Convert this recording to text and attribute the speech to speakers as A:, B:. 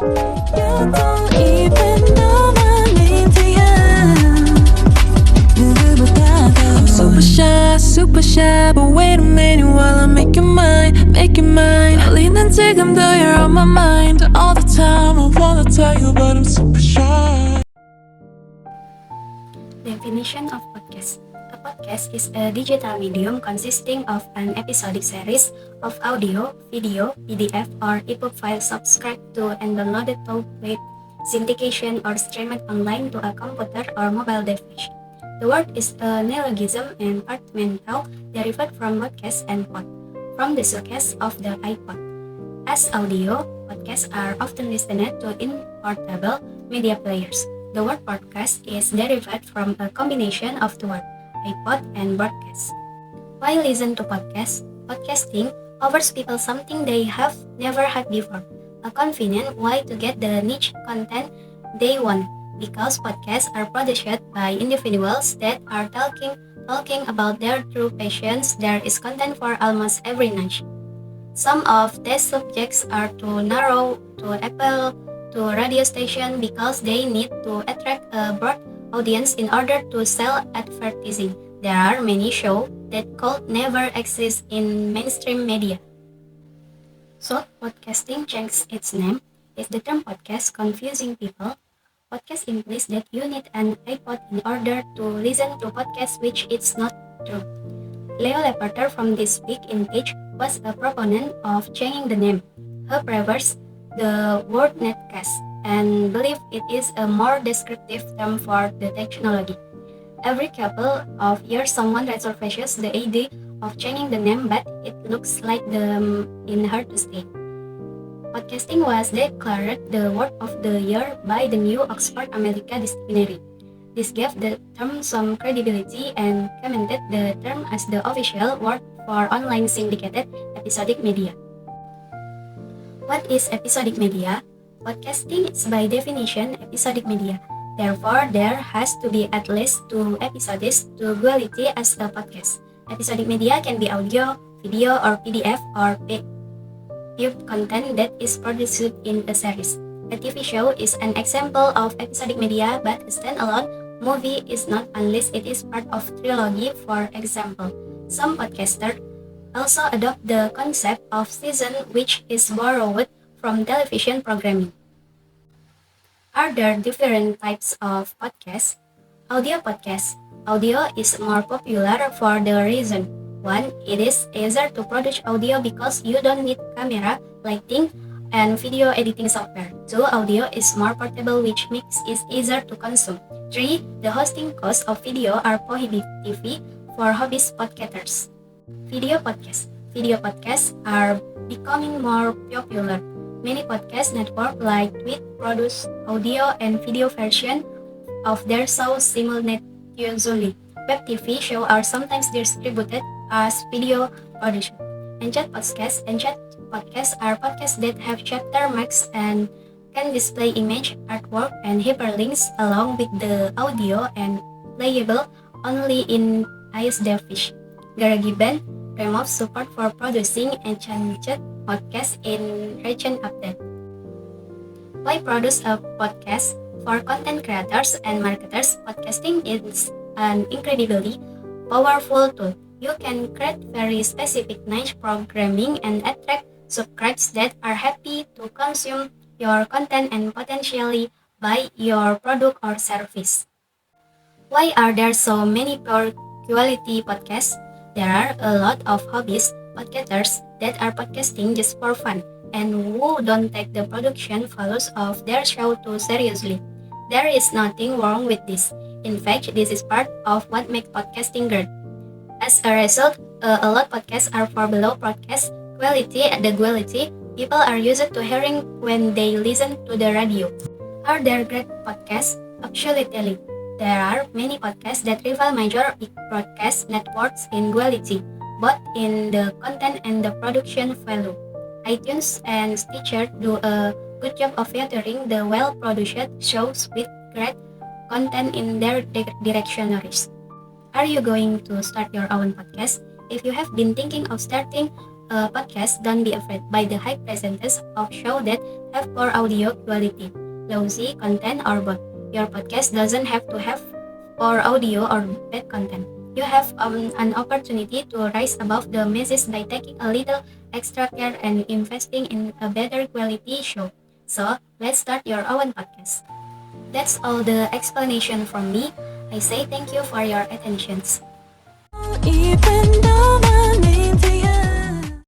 A: You don't even know my name till I'm super shy, but wait a minute while I make you mine. 떨리는 지금도 you're on my mind all the time. I wanna tell you, but I'm super shy.
B: Definition of podcast. A podcast is a digital medium consisting of an episodic series of audio, video, PDF, or ebook files subscribed to and downloaded to web syndication or streamed online to a computer or mobile device. The word is a neologism and portmanteau derived from podcast and pod, from the success of the iPod. As audio, podcasts are often listened to in portable media players. The word podcast is derived from a combination of the word iPod and broadcast. Why listen to podcasts? Podcasting offers people something they have never had before, a convenient way to get the niche content they want. Because podcasts are produced by individuals that are talking about their true passions, there is content for almost every niche. Some of these subjects are too narrow to appeal to radio station because they need to attract a broad audience in order to sell advertising. There are many shows that could never exist in mainstream media. So, podcasting changed its name. Is the term podcast confusing people? Podcast implies that you need an iPod in order to listen to podcasts, which is not true. Leo Leperter from This Week in Tech was a proponent of changing the name. He prefers the word netcast and believes it is a more descriptive term for the technology. Every couple of years, someone resurfaces the idea of changing the name, but it looks like in her to stay. Podcasting was declared the word of the year by the New Oxford America Dictionary. This gave the term some credibility and commended the term as the official word for online syndicated episodic media. What is episodic media? Podcasting is by definition episodic media. Therefore, there has to be at least 2 episodes to quality as a podcast. Episodic media can be audio, video, or PDF, or content that is produced in a series. A TV show is an example of episodic media, but a standalone movie is not unless it is part of trilogy, for example. Some podcasters also adopt the concept of season, which is borrowed from television programming. Are there different types of podcasts? Audio podcasts. Audio is more popular for the reason: 1. It is easier to produce audio because you don't need camera, lighting, and video editing software. 2. Audio is more portable, which makes it easier to consume. 3. The hosting costs of video are prohibitive for hobbyist podcasters. Video podcasts. Video podcasts are becoming more popular. Many podcast networks like Tweet produce audio and video version of their shows simultaneously. Web TV shows are sometimes distributed as video production. Enchat podcasts are podcasts that have chapter marks and can display image, artwork, and hyperlinks along with the audio and playable only in ISDFish. GarageBand removes support for producing enchanted podcasts in recent update. Why produce a podcast? For content creators and marketers, podcasting is an incredibly powerful tool. You can create very specific niche programming and attract subscribers that are happy to consume your content and potentially buy your product or service. Why are there so many poor quality podcasts? There are a lot of hobbyist podcasters that are podcasting just for fun and who don't take the production values of their show too seriously. There is nothing wrong with this. In fact, this is part of what makes podcasting great. As a result, a lot of podcasts are far below podcast quality. The quality people are used to hearing when they listen to the radio. Are there great podcasts? Absolutely. There are many podcasts that rival major big broadcast networks in quality, both in the content and the production value. iTunes and Stitcher do a good job of featuring the well-produced shows with great content in their directories. Are you going to start your own podcast? If you have been thinking of starting a podcast, don't be afraid by the high percentage of shows that have poor audio quality, lousy content, or both. Your podcast doesn't have to have poor audio or bad content. You have an opportunity to rise above the messes by taking a little extra care and investing in a better quality show. So, let's start your own podcast. That's all the explanation from me. I say thank you for your attentions.
A: Even though my name